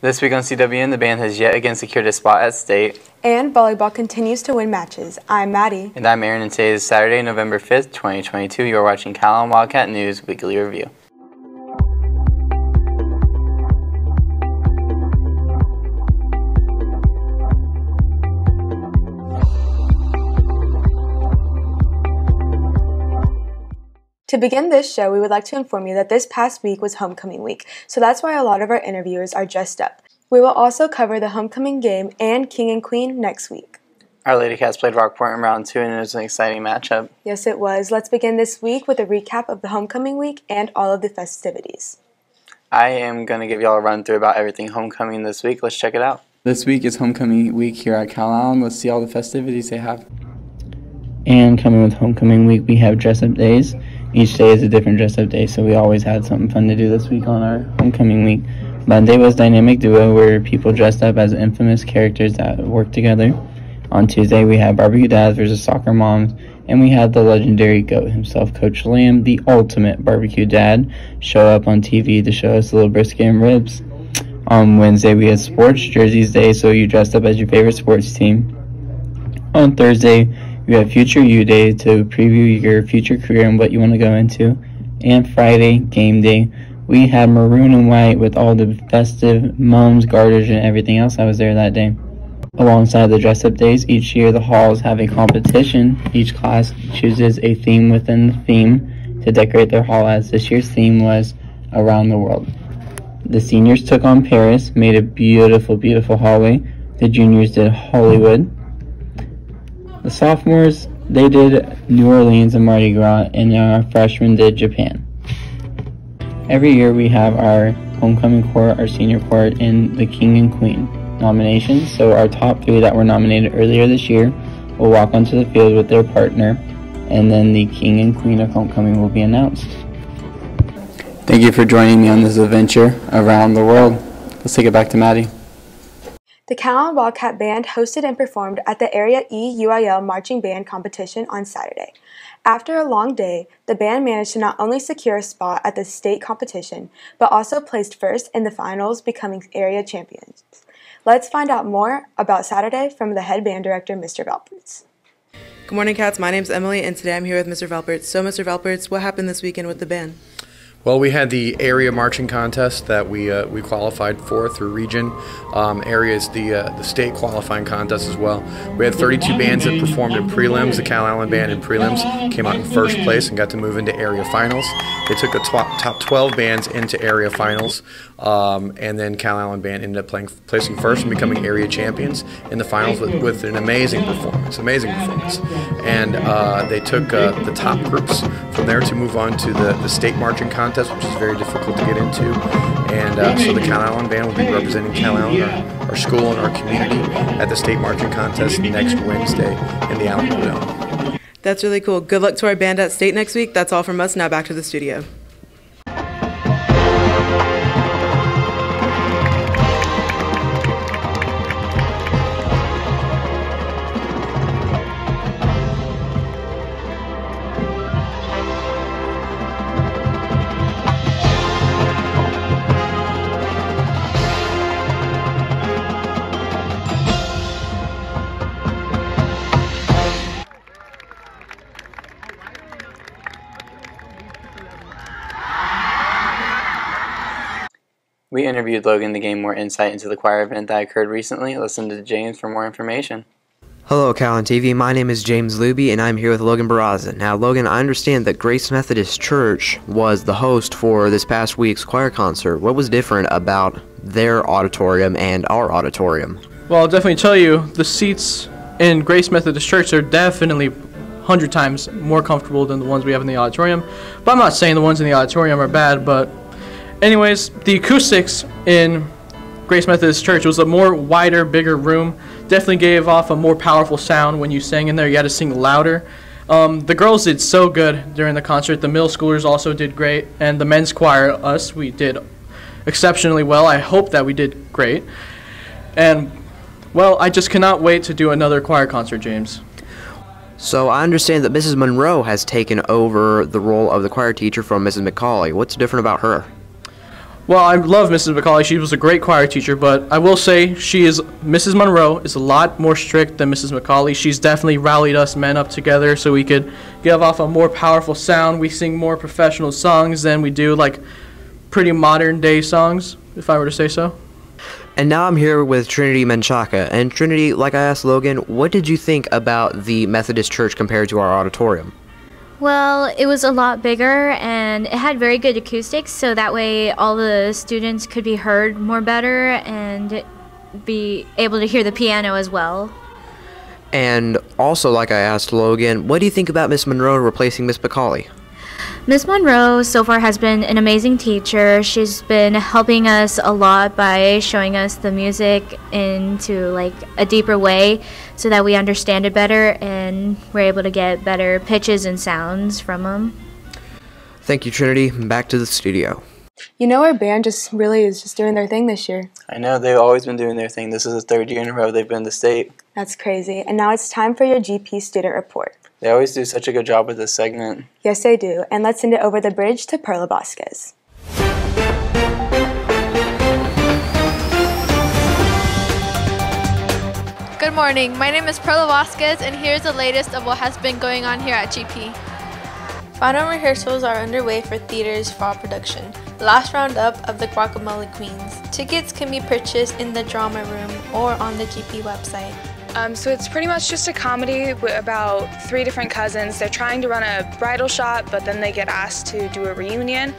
This week on CWN, the band has yet again secured a spot at state. And volleyball continues to win matches. I'm Maddie. And I'm Aaron, and today is Saturday, November 5th, 2022. You are watching Calallen Wildcat News Weekly Review. To begin this show, we would like to inform you that this past week was homecoming week, so that's why a lot of our interviewers are dressed up. We will also cover the homecoming game and King and Queen next week. Our Lady Cats played Rockport in round 2, and it was an exciting matchup. Yes, it was. Let's begin this week with a recap of the homecoming week and all of the festivities. I am going to give you all a run through about everything homecoming this week. Let's check it out. This week is homecoming week here at Calallen. Let's see all the festivities they have. And coming with homecoming week, we have dress-up days. Each day is a different dress-up day, so we always had something fun to do this week on our homecoming week. Monday was Dynamic Duo, where people dressed up as infamous characters that work together. On Tuesday, we had Barbecue Dads versus Soccer Moms, and we had the legendary GOAT himself, Coach Lamb, the ultimate barbecue dad, show up on TV to show us a little brisket and ribs. On Wednesday, we had Sports Jerseys Day, so you dressed up as your favorite sports team. On Thursday, we have Future You Day to preview your future career and what you want to go into. And Friday, Game Day, we had maroon and white with all the festive mums, garters, and everything else that was there that day. Alongside the dress-up days, each year the halls have a competition. Each class chooses a theme within the theme to decorate their hall, as this year's theme was Around the World. The seniors took on Paris, made a beautiful, beautiful hallway. The juniors did Hollywood. The sophomores, they did New Orleans and Mardi Gras, and our freshmen did Japan. Every year we have our homecoming court, our senior court, and the King and Queen nominations. So our top 3 that were nominated earlier this year will walk onto the field with their partner, and then the King and Queen of homecoming will be announced. Thank you for joining me on this adventure around the world. Let's take it back to Maddie. The Calallen Wildcat Band hosted and performed at the Area EUIL Marching Band Competition on Saturday. After a long day, the band managed to not only secure a spot at the state competition, but also placed first in the finals, becoming area champions. Let's find out more about Saturday from the head band director, Mr. Valperts. Good morning, Cats. My name's Emily, and today I'm here with Mr. Valperts. So, Mr. Valperts, what happened this weekend with the band? Well, we had the area marching contest that we qualified for through region. Area is the state qualifying contest as well. We had 32 bands that performed in prelims. The Calallen band in prelims came out in first place and got to move into area finals. They took the top 12 bands into area finals, and then Calallen band ended up placing first and becoming area champions in the finals with an amazing performance. And they took the top groups from there to move on to the state marching contest, which is very difficult to get into. And so the Calallen band will be representing Calallen, our school and our community, at the state marching contest next Wednesday in the Alamo Dome. That's really cool. Good luck to our band at state next week. That's all from us. Now back to the studio. We interviewed Logan to gain more insight into the choir event that occurred recently. Listen to James for more information. Hello, Calallen TV. My name is James Luby, and I'm here with Logan Barraza. Now, Logan, I understand that Grace Methodist Church was the host for this past week's choir concert. What was different about their auditorium and our auditorium? Well, I'll definitely tell you, the seats in Grace Methodist Church are definitely 100 times more comfortable than the ones we have in the auditorium. But I'm not saying the ones in the auditorium are bad, but anyways, the acoustics in Grace Methodist Church was a more wider, bigger room. Definitely gave off a more powerful sound when you sang in there. You had to sing louder. The girls did so good during the concert. The middle schoolers also did great. And the men's choir, us, we did exceptionally well. I hope that we did great. And, well, I just cannot wait to do another choir concert, James. So I understand that Mrs. Monroe has taken over the role of the choir teacher from Mrs. McCauley. What's different about her? Well, I love Mrs. McCauley. She was a great choir teacher, but I will say Mrs. Monroe is a lot more strict than Mrs. McCauley. She's definitely rallied us men up together so we could give off a more powerful sound. We sing more professional songs than we do like pretty modern day songs, if I were to say so. And now I'm here with Trinity Menchaca. And Trinity, like I asked Logan, what did you think about the Methodist Church compared to our auditorium? Well, it was a lot bigger and it had very good acoustics, so that way all the students could be heard more better and be able to hear the piano as well. And also, like I asked Logan, what do you think about Miss Monroe replacing Miss McCauley? Miss Monroe so far has been an amazing teacher. She's been helping us a lot by showing us the music into like a deeper way so that we understand it better and we're able to get better pitches and sounds from them. Thank you, Trinity. Back to the studio. You know, our band just really is just doing their thing this year. I know, they've always been doing their thing. This is the third year in a row they've been to state. That's crazy. And now it's time for your GP student report. They always do such a good job with this segment. Yes, they do. And let's send it over the bridge to Perla Vasquez. Good morning. My name is Perla Vasquez, and here's the latest of what has been going on here at GP. Final rehearsals are underway for theater's fall production, the last roundup of the Guacamole Queens. Tickets can be purchased in the drama room or on the GP website. So it's pretty much just a comedy about 3 different cousins. They're trying to run a bridal shop, but then they get asked to do a reunion.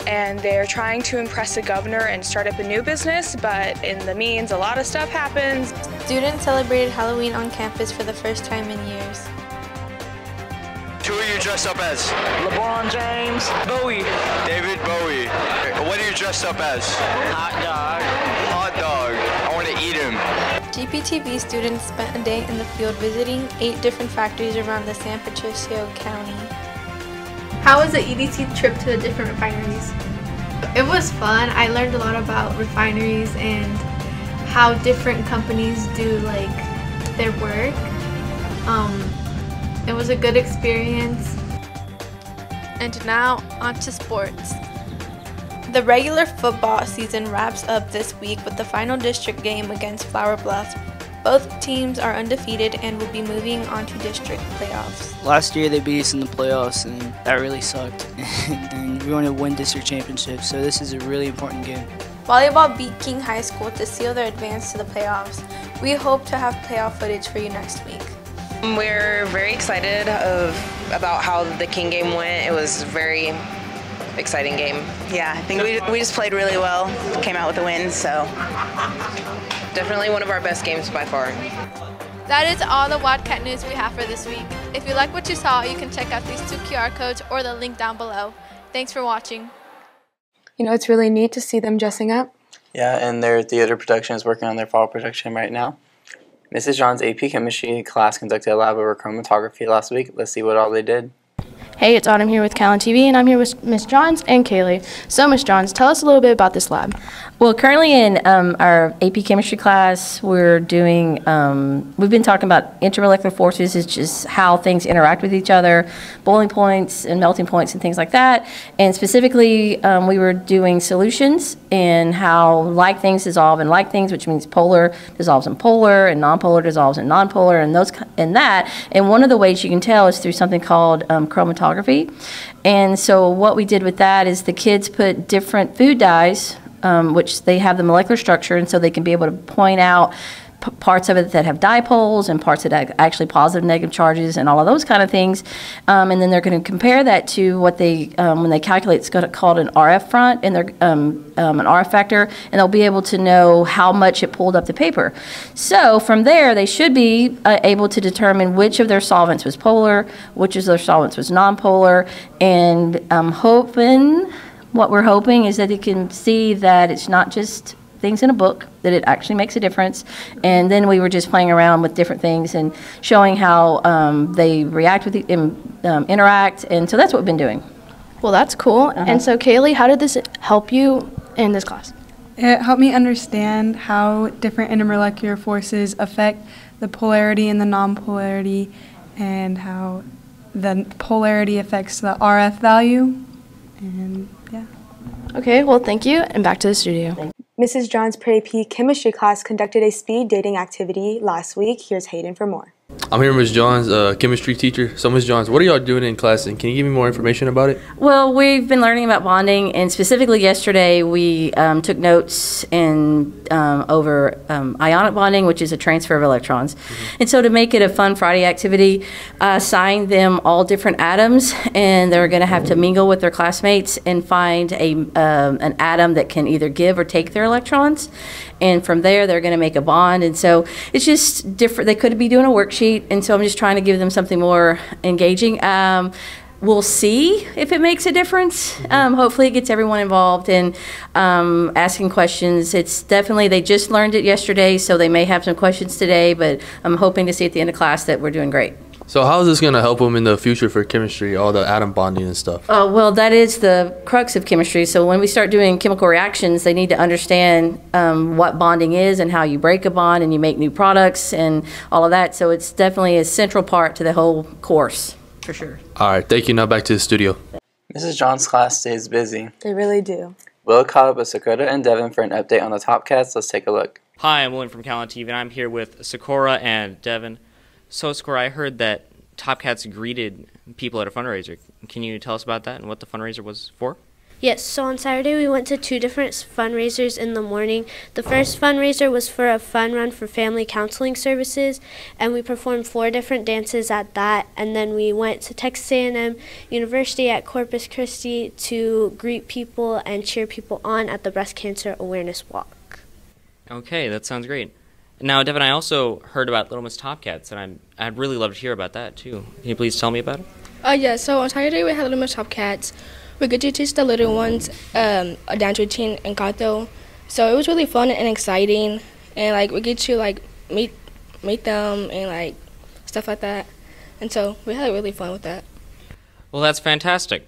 And they're trying to impress the governor and start up a new business, but in the means, a lot of stuff happens. Students celebrated Halloween on campus for the first time in years. Who are you dressed up as? LeBron James. Bowie. David Bowie. What are you dressed up as? Hot dog. Hot dog. I want to eat him. GPTV students spent a day in the field visiting 8 different factories around the San Patricio County. How was the EDC trip to the different refineries? It was fun. I learned a lot about refineries and how different companies do like their work. It was a good experience. And now, on to sports. The regular football season wraps up this week with the final district game against Flower Bluff. Both teams are undefeated and will be moving on to district playoffs. Last year they beat us in the playoffs and that really sucked. And we want to win district championships, so this is a really important game. Volleyball beat King High School to seal their advance to the playoffs. We hope to have playoff footage for you next week. We're very excited about how the King game went. It was a very exciting game. Yeah, I think we just played really well, came out with a win, so. Definitely one of our best games by far. That is all the Wildcat news we have for this week. If you like what you saw, you can check out these 2 QR codes or the link down below. Thanks for watching. You know, it's really neat to see them dressing up. Yeah, and their theater production is working on their fall production right now. Mrs. John's AP Chemistry class conducted a lab over chromatography last week. Let's see what all they did. Hey, it's Autumn here with Calallen TV, and I'm here with Miss Johns and Kaylee. So, Miss Johns, tell us a little bit about this lab. Well, currently in our AP Chemistry class, we're doing, we've been talking about intermolecular forces, is just how things interact with each other, boiling points and melting points and things like that. And specifically, we were doing solutions and how like things dissolve in like things, which means polar dissolves in polar and nonpolar dissolves in nonpolar and that. And one of the ways you can tell is through something called chromatography. And so what we did with that is the kids put different food dyes, which they have the molecular structure, and so they can be able to point out parts of it that have dipoles and parts that have actually positive, negative charges and all of those kind of things. And then they're going to compare that to what they, when they calculate, it's called an RF front and they're an RF factor, and they'll be able to know how much it pulled up the paper. So from there, they should be able to determine which of their solvents was polar, which of their solvents was nonpolar, and I'm hoping, what we're hoping is that they can see that it's not just things in a book, that it actually makes a difference. And then we were just playing around with different things and showing how they react with interact, and so that's what we've been doing. Well, that's cool. And so, Kaylee, how did this help you in this class? It helped me understand how different intermolecular forces affect the polarity and the nonpolarity, and how the polarity affects the RF value, and yeah. Okay, well, thank you, and back to the studio. Mrs. Johns' pre-AP chemistry class conducted a speed dating activity last week. Here's Hayden for more. I'm here with Ms. Johns, chemistry teacher. So Ms. Johns, what are y'all doing in class, and can you give me more information about it? Well, we've been learning about bonding, and specifically yesterday we took notes over ionic bonding, which is a transfer of electrons. And so to make it a fun Friday activity, assigned them all different atoms, and they're going to have to mingle with their classmates and find an atom that can either give or take their electrons. And from there, they're going to make a bond. And so it's just different. They could be doing a worksheet, and so I'm just trying to give them something more engaging. We'll see if it makes a difference. Hopefully it gets everyone involved in asking questions. It's definitely, they just learned it yesterday, so they may have some questions today, but I'm hoping to see at the end of class that we're doing great. So how is this going to help them in the future for chemistry, all the atom bonding and stuff? Well, that is the crux of chemistry. So when we start doing chemical reactions, they need to understand what bonding is and how you break a bond and you make new products and all of that. So it's definitely a central part to the whole course, for sure. All right, thank you. Now back to the studio. Mrs. John's class stays busy. They really do. Will caught up with Sakura and Devin for an update on the Top Cats. Let's take a look. Hi, I'm William from Calallen TV, and I'm here with Sakura and Devin. So, Sakura, I heard that Top Cats greeted people at a fundraiser. Can you tell us about that and what the fundraiser was for? Yes, so on Saturday we went to 2 different fundraisers in the morning. The first fundraiser was for a fun run for family counseling services, and we performed 4 different dances at that, and then we went to Texas A&M University at Corpus Christi to greet people and cheer people on at the Breast Cancer Awareness Walk. Okay, that sounds great. Now, Devin, I also heard about Little Miss Top Cats, and I'd really love to hear about that, too. Can you please tell me about it? Yeah, so on Saturday we had Little Miss Top Cats. We get to teach the little ones a dance routine and canto. So it was really fun and exciting, and, like, we get to, like, meet them and, like, stuff like that. And so we had really fun with that. Well, that's fantastic.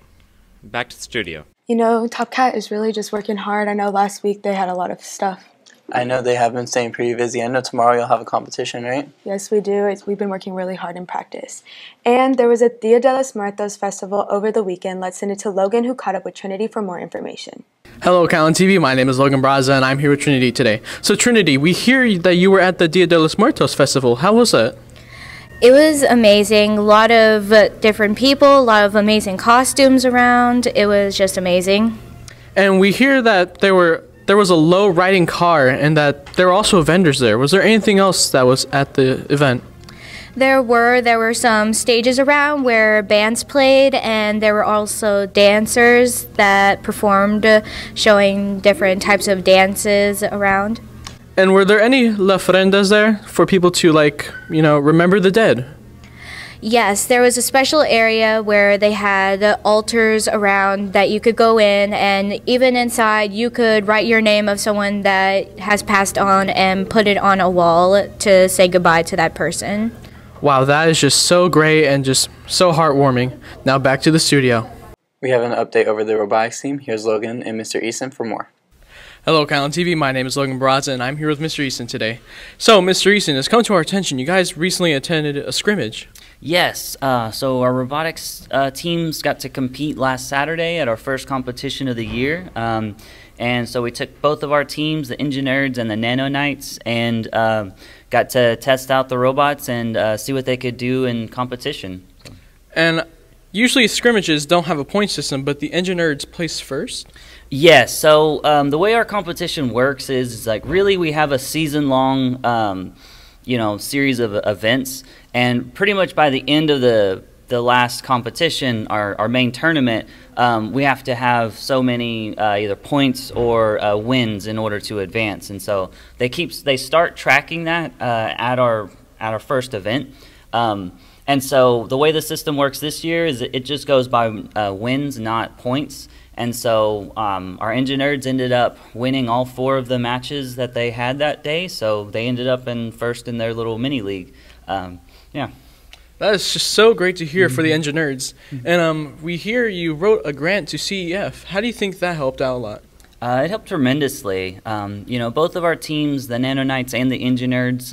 Back to the studio. You know, Top Cat is really just working hard. I know last week they had a lot of stuff. I know they have been staying pretty busy. I know tomorrow you'll have a competition, right? Yes, we do. We've been working really hard in practice. And there was a Dia de los Muertos festival over the weekend. Let's send it to Logan, who caught up with Trinity for more information. Hello, Calallen TV. My name is Logan Braza, and I'm here with Trinity today. So, Trinity, we hear that you were at the Dia de los Muertos festival. How was that? It was amazing. A lot of different people, a lot of amazing costumes around. It was just amazing. And we hear that there was a low riding car and that there were also vendors there. Was there anything else that was at the event? There were some stages around where bands played, and there were also dancers that performed, showing different types of dances around. And were there any La Ofrendas there for people to, like, remember the dead? Yes, there was a special area where they had altars around that you could go in, and even inside you could write your name of someone that has passed on and put it on a wall to say goodbye to that person. Wow, that is just so great and just so heartwarming. Now back to the studio. We have an update over the robotics team. Here's Logan and Mr. Eason for more. Hello, Calallen TV. My name is Logan Braza, and I'm here with Mr. Eason today. So, Mr. Eason, it's come to our attention. You guys recently attended a scrimmage. Yes, so our robotics teams got to compete last Saturday at our first competition of the year. And so we took both of our teams, the Engineers and the Nano Knights, and got to test out the robots and see what they could do in competition. And usually scrimmages don't have a point system, but the Engineers place first? Yes, so the way our competition works is like really we have a season-long series of events, and pretty much by the end of the last competition, our main tournament, we have to have so many either points or wins in order to advance. And so they start tracking that at our first event. And so the way the system works this year is it just goes by wins, not points. And so our Engineers ended up winning all 4 of the matches that they had that day. So they ended up in first in their little mini league. Yeah. That is just so great to hear for the Engineers. And we hear you wrote a grant to CEF. How do you think that helped out a lot? It helped tremendously. Both of our teams, the Nano Knights and the Engineers,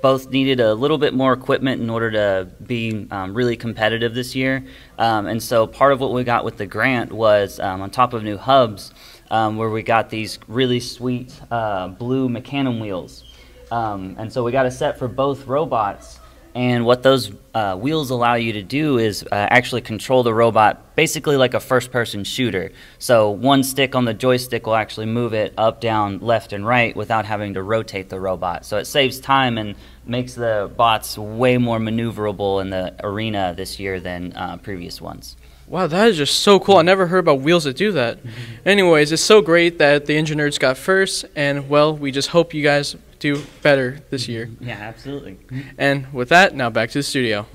both needed a little bit more equipment in order to be really competitive this year. And so part of what we got with the grant was on top of new hubs, where we got these really sweet blue Mecanum wheels. And so we got a set for both robots. And what those wheels allow you to do is actually control the robot basically like a first-person shooter. So one stick on the joystick will actually move it up, down, left, and right without having to rotate the robot. So it saves time and makes the bots way more maneuverable in the arena this year than previous ones. Wow, that is just so cool. I never heard about wheels that do that. Anyways, it's so great that the engineers got first, and, well, we just hope you guys do better this year. Yeah, absolutely. And with that, now back to the studio.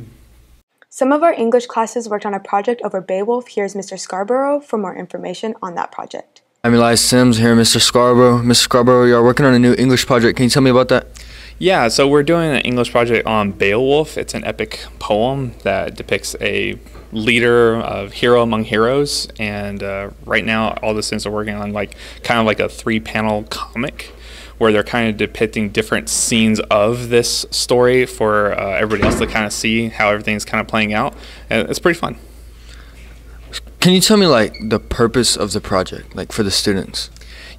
Some of our English classes worked on a project over Beowulf. Here's Mr. Scarborough for more information on that project. I'm Elias Sims here, Mr. Scarborough. Mr. Scarborough, you are working on a new English project. Can you tell me about that? Yeah, so we're doing an English project on Beowulf. It's an epic poem that depicts a leader of hero among heroes, and right now all the students are working on kind of like a 3-panel comic where they're kind of depicting different scenes of this story for everybody else to kind of see how everything's kind of playing out. And it's pretty fun. Can you tell me the purpose of the project, for the students?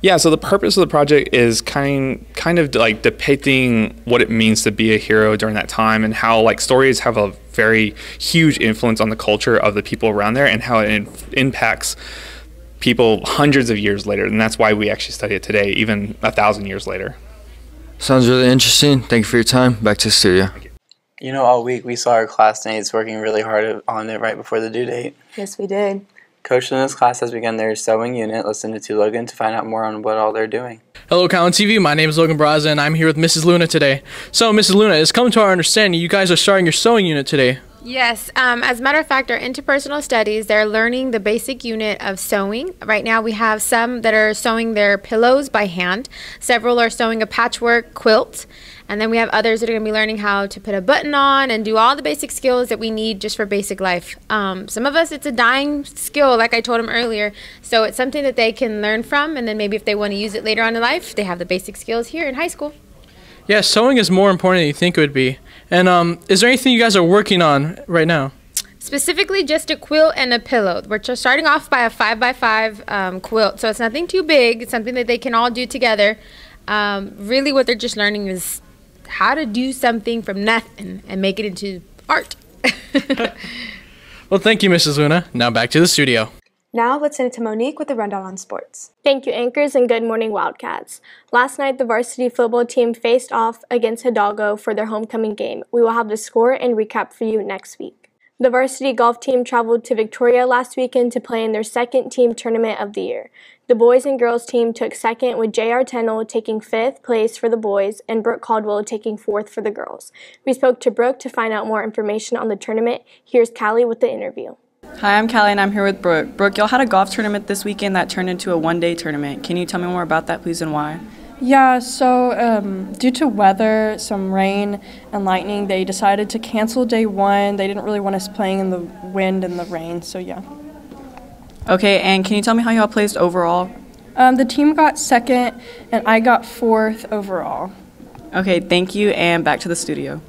Yeah, so the purpose of the project is kind of like depicting what it means to be a hero during that time, and how stories have a very huge influence on the culture of the people around there, and how it impacts people hundreds of years later. And that's why we actually study it today, even 1,000 years later. Sounds really interesting. Thank you for your time. Back to the studio. You know, all week we saw our classmates working really hard on it right before the due date. Yes, we did. Coach Luna's class has begun their sewing unit. Listen to Logan to find out more on what all they're doing. Hello, Calallen TV. My name is Logan Braza, and I'm here with Mrs. Luna today. So, Mrs. Luna, it's come to our understanding you guys are starting your sewing unit today. Yes, as a matter of fact, our interpersonal studies, they're learning the basic unit of sewing. Right now we have some that are sewing their pillows by hand. Several are sewing a patchwork quilt. And then we have others that are going to be learning how to put a button on and do all the basic skills that we need just for basic life. Some of us, it's a dying skill, like I told them earlier. So it's something that they can learn from, and then maybe if they want to use it later on in life, they have the basic skills here in high school. Yeah, sewing is more important than you think it would be. And is there anything you guys are working on right now? Specifically just a quilt and a pillow. We're just starting off by a 5x5 quilt. So it's nothing too big. It's something that they can all do together. Really what they're just learning is how to do something from nothing and make it into art. Well, thank you, Mrs. Luna. Now back to the studio. Now let's send it to Monique with the rundown on sports. Thank you, anchors, and good morning, Wildcats. Last night, the varsity football team faced off against Hidalgo for their homecoming game. We will have the score and recap for you next week. The varsity golf team traveled to Victoria last weekend to play in their second team tournament of the year. The boys and girls team took second, with J.R. Tennell taking 5th place for the boys and Brooke Caldwell taking 4th for the girls. We spoke to Brooke to find out more information on the tournament. Here's Callie with the interview. Hi, I'm Callie and I'm here with Brooke. Brooke, y'all had a golf tournament this weekend that turned into a one-day tournament. Can you tell me more about that, please, and why? Yeah, so due to weather, some rain and lightning, they decided to cancel day one. They didn't really want us playing in the wind and the rain, so yeah. Okay, and can you tell me how y'all placed overall? The team got second, and I got 4th overall. Okay, thank you, and back to the studio.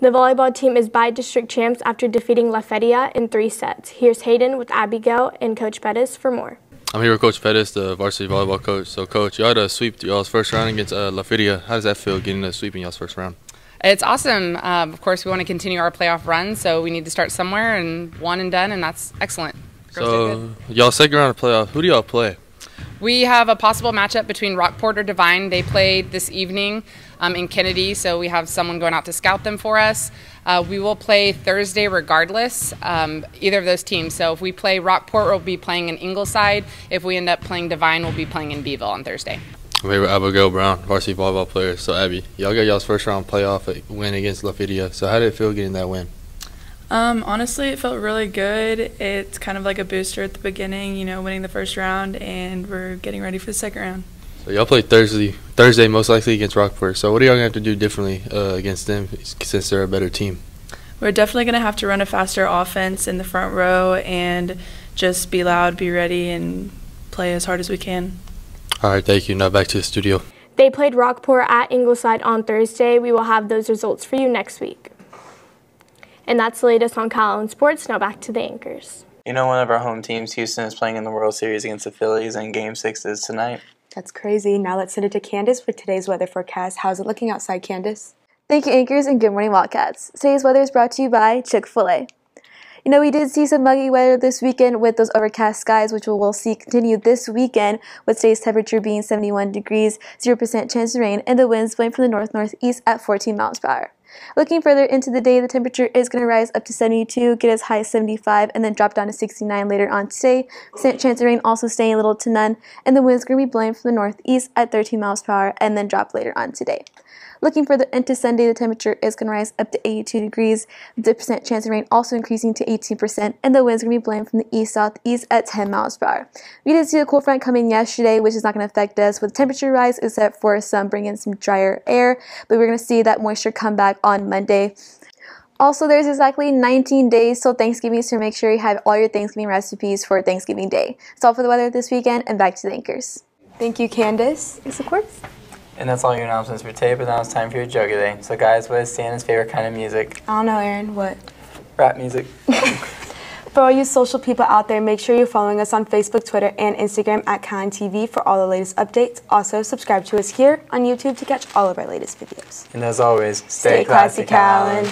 The volleyball team is by-district champs after defeating La Feria in 3 sets. Here's Hayden with Abigail and Coach Pettis for more. I'm here with Coach Pettis, the varsity volleyball coach. So, Coach, you had to sweep y'all's first round against La Feria. How does that feel, getting a sweep in y'all's first round? It's awesome. Of course, we want to continue our playoff run, so we need to start somewhere, and one and done, and that's excellent. So, y'all's second round of playoff, who do y'all play? We have a possible matchup between Rockport or Divine. They played this evening in Kennedy, so we have someone going out to scout them for us. We will play Thursday regardless, either of those teams. So if we play Rockport, we'll be playing in Ingleside. If we end up playing Divine, we'll be playing in Beeville on Thursday. I'm here with Abigail Brown, varsity volleyball player. So, Abby, y'all got y'all's first round playoff win against La Feria. So how did it feel getting that win? Honestly, it felt really good. It's kind of like a booster at the beginning, winning the first round, and we're getting ready for the second round. So y'all play Thursday most likely against Rockport. So what are y'all going to have to do differently against them since they're a better team? We're definitely going to have to run a faster offense in the front row and just be loud, be ready, and play as hard as we can. All right, thank you. Now back to the studio. They played Rockport at Ingleside on Thursday. We will have those results for you next week. And that's the latest on Calallen Sports. Now back to the anchors. You know, one of our home teams, Houston, is playing in the World Series against the Phillies, and Game 6 is tonight. That's crazy. Now let's send it to Candace with today's weather forecast. How's it looking outside, Candace? Thank you, anchors, and good morning, Wildcats. Today's weather is brought to you by Chick-fil-A. You know, we did see some muggy weather this weekend with those overcast skies, which we'll see continue this weekend, with today's temperature being 71 degrees, 0% chance of rain, and the winds blowing from the north-northeast at 14 miles per hour. Looking further into the day, the temperature is going to rise up to 72, get as high as 75, and then drop down to 69 later on today. Percent chance of rain also staying little to none, and the winds going to be blowing from the northeast at 13 miles per hour, and then drop later on today. Looking further into Sunday, the temperature is going to rise up to 82 degrees, the percent chance of rain also increasing to 18%, and the winds are going to be blowing from the east-southeast at 10 miles per hour. We did see a cool front coming yesterday, which is not going to affect us with temperature rise, except for some bringing some drier air, but we're going to see that moisture come back on Monday. Also, there's exactly 19 days till Thanksgiving, so make sure you have all your Thanksgiving recipes for Thanksgiving Day. That's all for the weather this weekend, and back to the anchors. Thank you, Candace. Yes, of course. And that's all your announcements for today, but now it's time for your joke of the day. So guys, what is Stan's favorite kind of music? I don't know, Aaron. What? Rap music. For all you social people out there, make sure you're following us on Facebook, Twitter, and Instagram at CalallenTV for all the latest updates. Also, subscribe to us here on YouTube to catch all of our latest videos. And as always, stay classy, Calallen.